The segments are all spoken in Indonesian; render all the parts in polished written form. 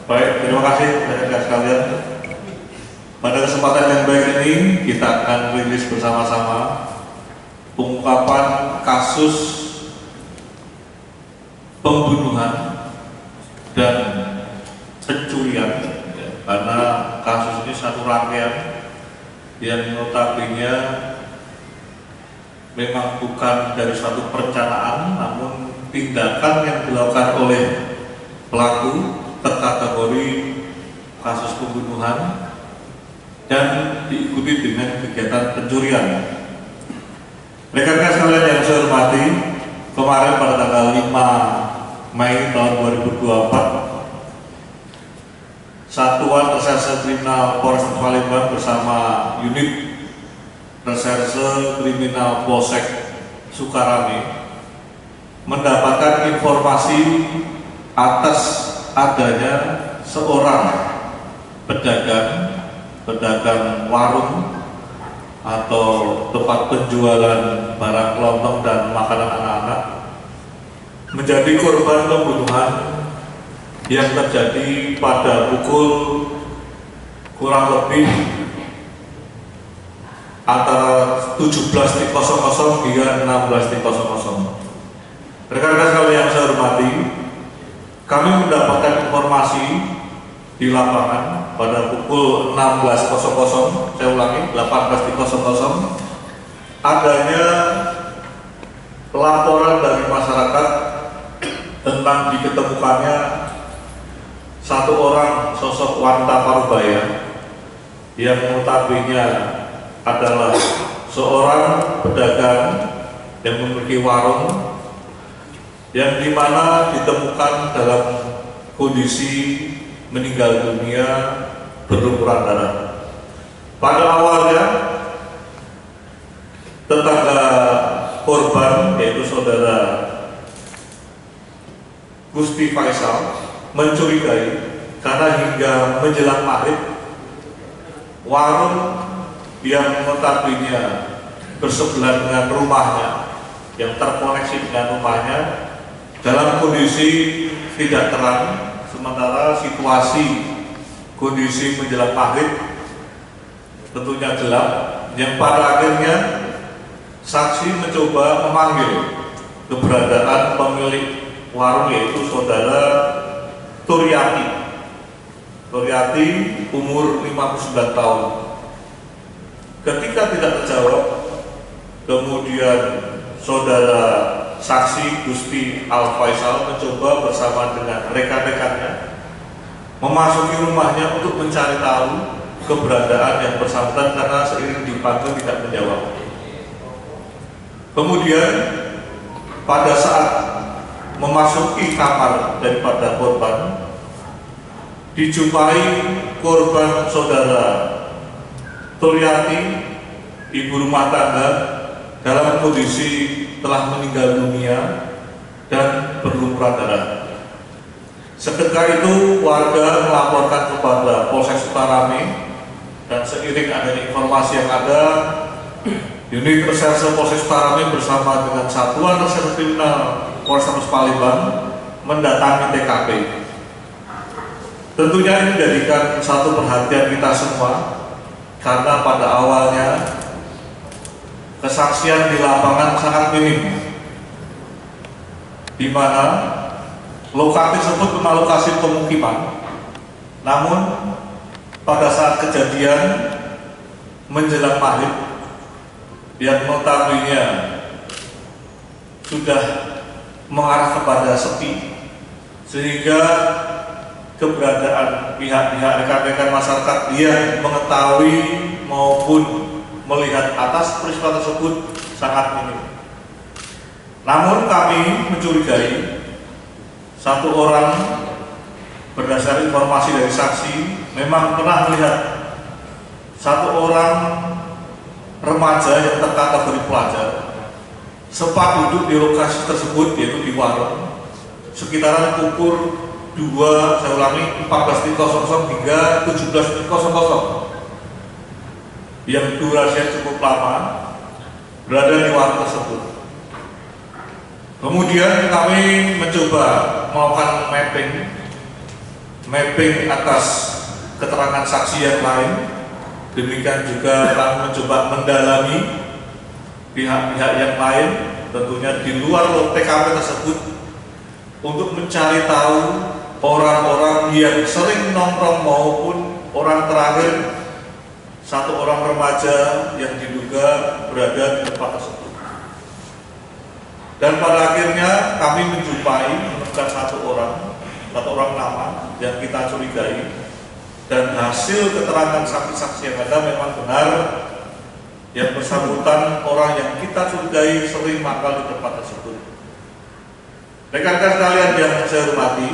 Baik, terima kasih rekan-rekan sekalian. Pada kesempatan yang baik ini kita akan rilis bersama-sama pengungkapan kasus pembunuhan dan pencurian, karena kasus ini satu rangkaian yang notabene memang bukan dari suatu perencanaan, namun tindakan yang dilakukan oleh pelaku terkategori kasus pembunuhan dan diikuti dengan kegiatan pencurian. Rekan-rekan sekalian yang saya hormati, kemarin pada tanggal 5 Mei tahun 2024, Satuan Reserse Kriminal Polres Palembang bersama unit Reserse Kriminal Polsek Sukarame mendapatkan informasi atas adanya seorang pedagang warung atau tempat penjualan barang kelontong dan makanan anak-anak menjadi korban pembunuhan yang terjadi pada pukul kurang lebih antara 17.00 hingga 16.00. Rekan-rekan sekalian yang saya hormati, kami mendapatkan informasi di lapangan pada pukul 16.00, saya ulangi 18.00, adanya laporan dari masyarakat tentang diketemukannya satu orang sosok wanita parubaya yang notabene adalah seorang pedagang yang memiliki warung, yang dimana ditemukan dalam kondisi meninggal dunia berlumuran darah. Pada awalnya tetangga korban, yaitu saudara Gusti Faisal, mencurigai karena hingga menjelang maghrib warung yang notabene bersebelahan dengan rumahnya, yang terkoneksi dengan rumahnya, dalam kondisi tidak terang, sementara situasi kondisi menjelang maghrib tentunya gelap, yang pada akhirnya saksi mencoba memanggil keberadaan pemilik warung, yaitu saudara Turyati umur 59 tahun. Ketika tidak terjawab, kemudian saudara saksi Gusti Al Faisal mencoba bersama dengan rekan-rekannya memasuki rumahnya untuk mencari tahu keberadaan yang bersangkutan, karena seiring dipanggil tidak menjawab. Kemudian pada saat memasuki kamar daripada korban, dijumpai korban saudara Turyati, ibu rumah tangga, dalam kondisi telah meninggal dunia dan berlumuran darah. Seketika itu warga melaporkan kepada Polsek Sukarame, dan seiring adanya informasi yang ada, unit Reserse Polsek Sukarame bersama dengan Satuan Reserse Kriminal Polres Palembang mendatangi TKP. Tentunya ini menjadikan satu perhatian kita semua, karena pada awalnya kesaksian di lapangan sangat minim, di mana lokasi tersebut memang lokasi pemukiman. Namun pada saat kejadian menjelang maghrib, yang notabene sudah mengarah kepada sepi, sehingga keberadaan pihak-pihak rekan-rekan masyarakat yang mengetahui maupun melihat atas peristiwa tersebut sangat minim. Namun kami mencurigai satu orang, berdasar informasi dari saksi, memang pernah melihat satu orang remaja yang terkategori pelajar sempat duduk di lokasi tersebut, yaitu di warung, sekitaran pukul 14.00 hingga 17.00, yang durasinya cukup lama berada di warung tersebut. Kemudian kami mencoba melakukan mapping atas keterangan saksi yang lain. Demikian juga kami mencoba mendalami pihak-pihak yang lain, tentunya di luar TKP tersebut, untuk mencari tahu orang-orang yang sering nongkrong maupun orang terakhir, satu orang remaja yang diduga berada di tempat tersebut. Dan pada akhirnya kami menemukan satu orang nama yang kita curigai, dan hasil keterangan saksi-saksi yang ada memang benar yang bersangkutan orang yang kita curigai sering mangkal di tempat tersebut. Rekan-rekan sekalian yang saya hormati,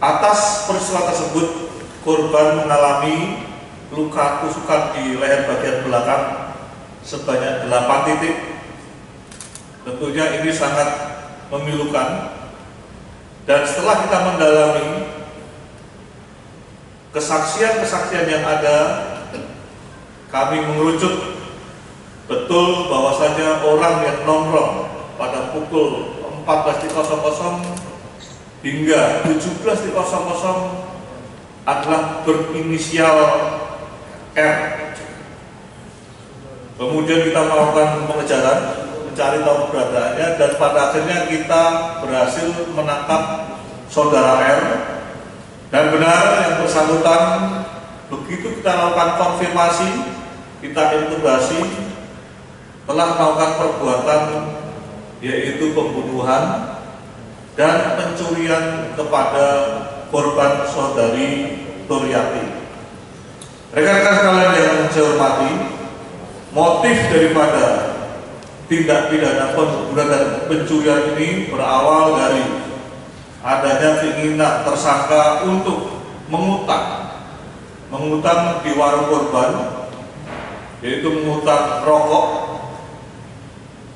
atas peristiwa tersebut korban mengalami luka tusukan di leher bagian belakang sebanyak 8 titik. Tentunya ini sangat memilukan, dan setelah kita mendalami kesaksian-kesaksian yang ada, kami mengerucut betul bahwasanya orang yang nongkrong pada pukul 14.00 hingga 17.00 adalah berinisial R. Kemudian kita melakukan pengejaran, mencari tahu keberadaannya, dan pada akhirnya kita berhasil menangkap saudara R. Dan benar yang bersangkutan, begitu kita lakukan konfirmasi, kita interogasi, telah melakukan perbuatan yaitu pembunuhan dan pencurian kepada korban saudari Turyati. Rekan-rekan sekalian yang saya hormati, motif daripada tindak pidana pembunuhan dan pencurian ini berawal dari adanya keinginan tersangka untuk mengutang di warung korban, yaitu mengutang rokok.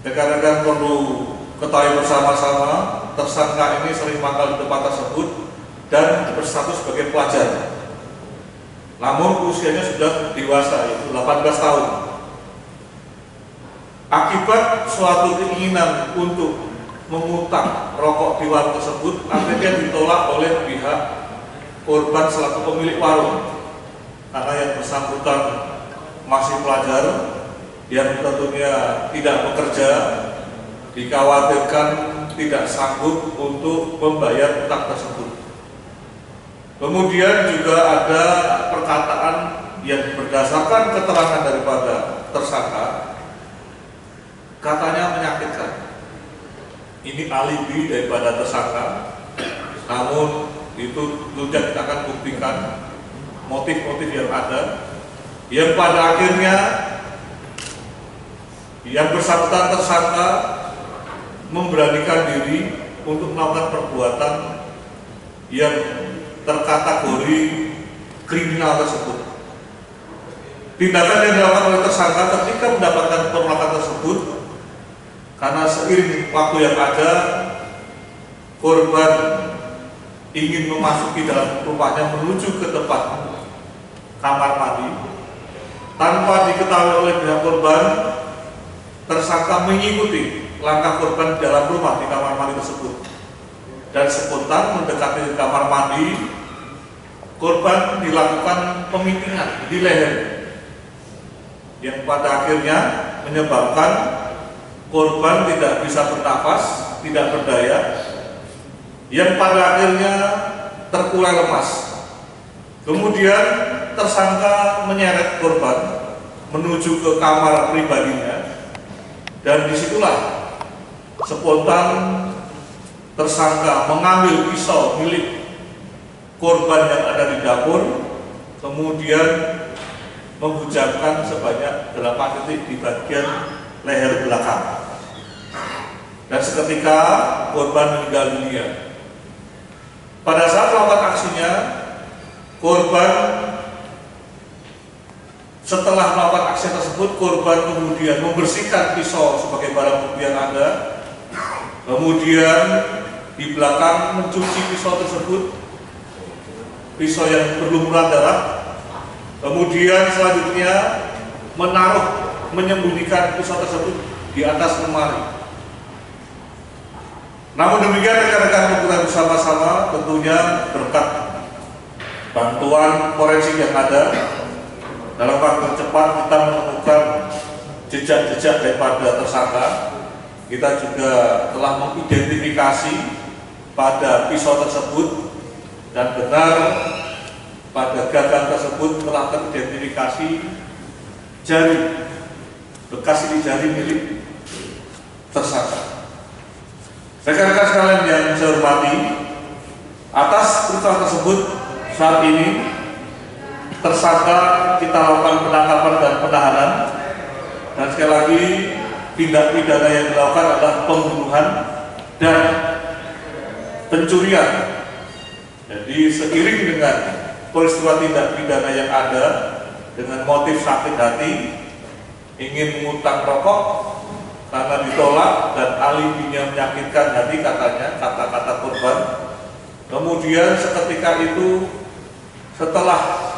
Rekan-rekan perlu ketahui bersama-sama, tersangka ini sering mangkal di tempat tersebut dan berstatus sebagai pelajar. Namun usianya sudah dewasa, yaitu 18 tahun. Akibat suatu keinginan untuk mengutang rokok di warung tersebut, akhirnya ditolak oleh pihak korban selaku pemilik warung, karena yang bersangkutan masih pelajar yang tentunya tidak bekerja, dikhawatirkan tidak sanggup untuk membayar utang tersebut. Kemudian juga ada perkataan yang berdasarkan keterangan daripada tersangka, katanya menyakitkan. Ini alibi daripada tersangka, namun itu tentunya kita akan buktikan motif-motif yang ada, yang pada akhirnya yang bersangkutan tersangka memberanikan diri untuk melakukan perbuatan yang terkategori kriminal tersebut. Tindakan yang dilakukan oleh tersangka ketika mendapatkan penolakan tersebut, karena seiring waktu yang ada, korban ingin memasuki dalam rumahnya menuju ke tempat kamar mandi. Tanpa diketahui oleh pihak korban, tersangka mengikuti langkah korban di dalam rumah di kamar mandi tersebut, dan spontan mendekati kamar mandi, korban dilakukan pemitingan di leher, yang pada akhirnya menyebabkan korban tidak bisa bernafas, tidak berdaya, yang pada akhirnya terkulai lemas. Kemudian tersangka menyeret korban menuju ke kamar pribadinya, dan disitulah spontan tersangka mengambil pisau milik korban yang ada di dapur, kemudian membujamkan sebanyak 8 titik di bagian leher belakang, dan seketika korban meninggal dunia. Pada saat melakukan aksinya, korban setelah melakukan aksi tersebut, korban kemudian membersihkan pisau sebagai barang bukti yang ada, kemudian di belakang mencuci pisau tersebut, pisau yang berlumuran darah, kemudian selanjutnya menyembunyikan pisau tersebut di atas lemari. Namun demikian, rekan-rekan kita bersama-sama tentunya berkat bantuan forensik yang ada, dalam waktu cepat kita menemukan jejak-jejak daripada tersangka. Kita juga telah mengidentifikasi pada pisau tersebut, dan benar pada gagang tersebut telah teridentifikasi jari, bekas sidik jari milik tersangka. Rekan-rekan sekalian yang saya hormati, atas peristiwa tersebut saat ini tersangka kita lakukan penangkapan dan penahanan, dan sekali lagi tindak pidana yang dilakukan adalah pembunuhan dan pencurian. Jadi seiring dengan peristiwa tindak pidana yang ada dengan motif sakit hati, ingin mengutang rokok karena ditolak dan alibinya menyakitkan hati, katanya, kata-kata korban. Kemudian seketika itu setelah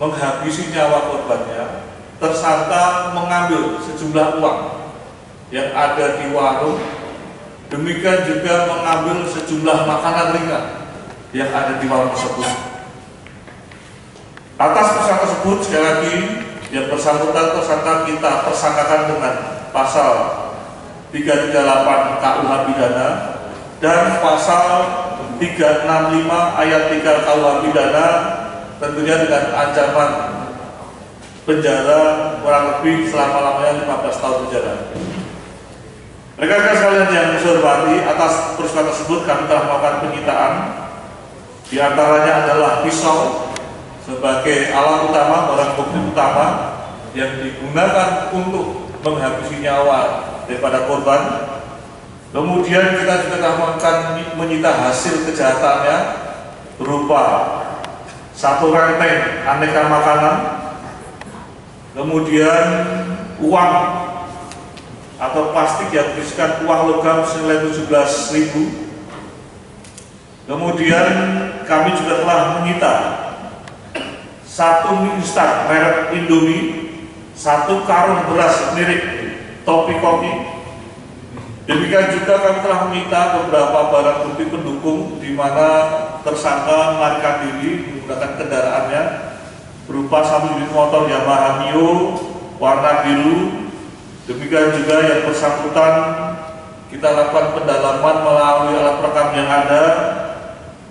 menghabisi nyawa korbannya, tersangka mengambil sejumlah uang yang ada di warung, demikian juga mengambil sejumlah makanan ringan yang ada di warung tersebut. Atas peristiwa tersebut, sekali lagi yang bersangkutan tersangka kita tersangkakan dengan pasal 338 KUH pidana dan pasal 365 ayat 3 KUH pidana, tentunya dengan ancaman penjara kurang lebih selama-lamanya 15 tahun penjara. Rekan-rekan sekalian yang saya hormati, atas peristiwa tersebut kami telah melakukan penyitaan. Di antaranya adalah pisau sebagai alat utama, barang bukti utama yang digunakan untuk menghabisi nyawa daripada korban. Kemudian kita juga telah melakukan menyita hasil kejahatannya berupa satu renteng aneka makanan, kemudian uang atau plastik yang berisikan uang logam senilai 17.000. Kemudian kami juga telah menyita satu mie instan merek Indomie, satu karung beras mirip topi kopi. Demikian juga kami telah menyita beberapa barang bukti pendukung di mana tersangka melarikan diri menggunakan kendaraannya berupa satu unit motor Yamaha Mio warna biru. Demikian juga yang bersangkutan kita lakukan pendalaman melalui alat perekam yang ada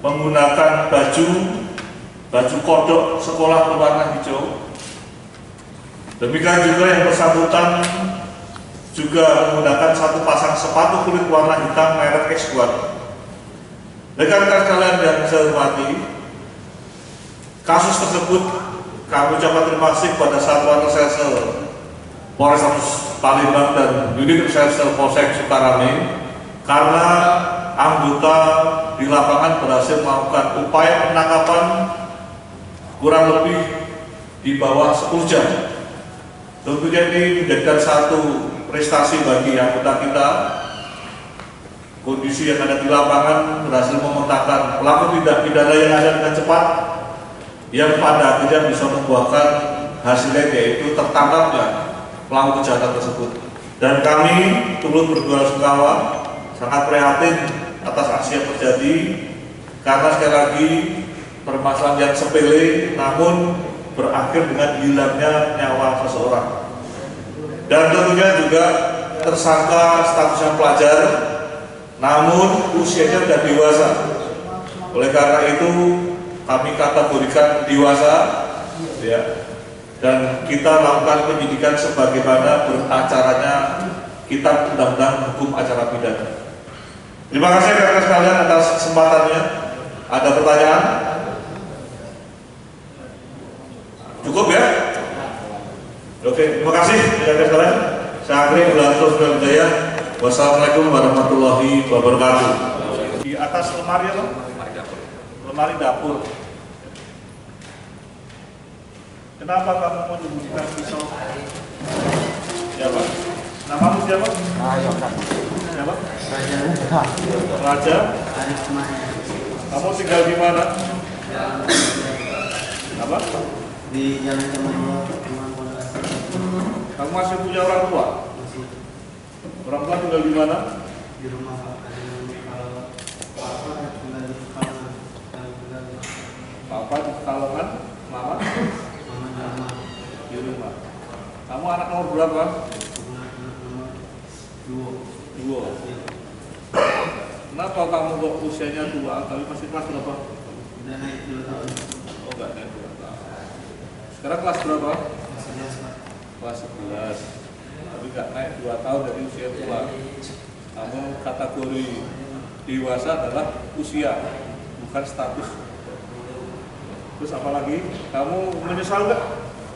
menggunakan baju kodok sekolah berwarna hijau. Demikian juga yang bersangkutan juga menggunakan satu pasang sepatu kulit warna hitam merek X1. Rekan-rekan sekalian yang saya hormati, kasus tersebut kami ucapkan terima kasih pada Satuan Reserse Polrestabes Palembang dan Unit Reserse Polsek Sukarame, karena anggota di lapangan berhasil melakukan upaya penangkapan kurang lebih di bawah 10 jam. Tentunya ini menjadikan satu prestasi bagi anggota kita. Kondisi yang ada di lapangan berhasil memetakan pelaku tindak pidana yang ada dengan cepat, yang pada akhirnya bisa membuahkan hasilnya, yaitu tertangkapnya pelaku kejahatan tersebut. Dan kami turut berduka-duka, sangat prihatin atas aksi yang terjadi, karena sekali lagi permasalahan yang sepele namun berakhir dengan hilangnya nyawa seseorang. Dan tentunya juga tersangka statusnya pelajar, namun usianya sudah dewasa. Oleh karena itu kami kategorikan dewasa, ya, dan kita lakukan penyidikan sebagaimana beracaranya Kitab Undang-Undang Hukum Acara Pidana. Terima kasih rekan-rekan sekalian atas kesempatannya. Ada pertanyaan? Cukup ya? Oke, terima kasih rekan-rekan sekalian. Saya akhiri Belatul Wijaya. Wassalamualaikum warahmatullahi wabarakatuh. Di atas lemari apa? Lemari dapur. Kenapa kamu mau menyembunyikan pisau? Siapa? Namamu siapa? Siapa? Raja. Kamu tinggal di mana? Apa? Di Jalan Cemara. Kamu masih punya orang tua? Masih. Orang tua tinggal di mana? Di rumah. Tinggal di kamar. Papa di Pekalongan, Mama di rumah. Kamu anak nomor berapa? Dua. Kenapa kamu kok usianya tua, tapi masih kelas berapa? Udah naik 2 tahun. Oh, enggak naik 2 tahun. Sekarang kelas berapa? Masih Pak. Kelas 11. Tapi enggak naik 2 tahun dari usia tua. Kamu kategori dewasa adalah usia, bukan status. Terus apalagi? Kamu menyesal nggak?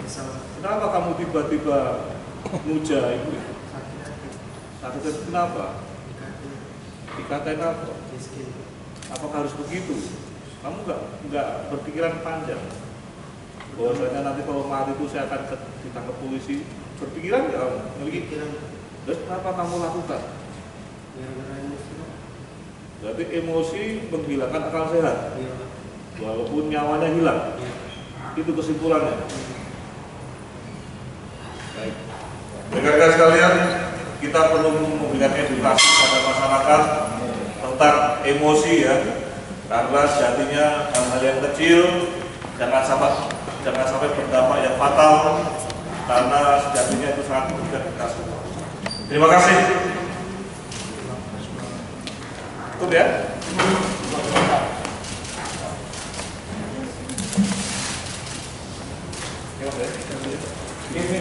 Misal Kenapa kamu tiba-tiba muja itu? Sakit hati kenapa? Dikatain apa? miskin. Apakah harus begitu? Kamu nggak berpikiran panjang. Bahwasanya nanti kalau mati itu saya akan ditangkap polisi. Berpikiran nggak kamu? Pikiran Terus kenapa kamu lakukan? gara-gara emosi Pak. Berarti emosi menghilangkan akal sehat, Iya Pak. walaupun nyawanya hilang. Iya. Itu kesimpulannya. Baik. Rekan-rekan sekalian, kita perlu memberikan edukasi pada masyarakat tentang emosi ya, karena sejatinya hal-hal yang kecil jangan sampai berdampak yang fatal, karena sejatinya itu sangat merugikan kita semua. Terima kasih. Cukup ya. Ini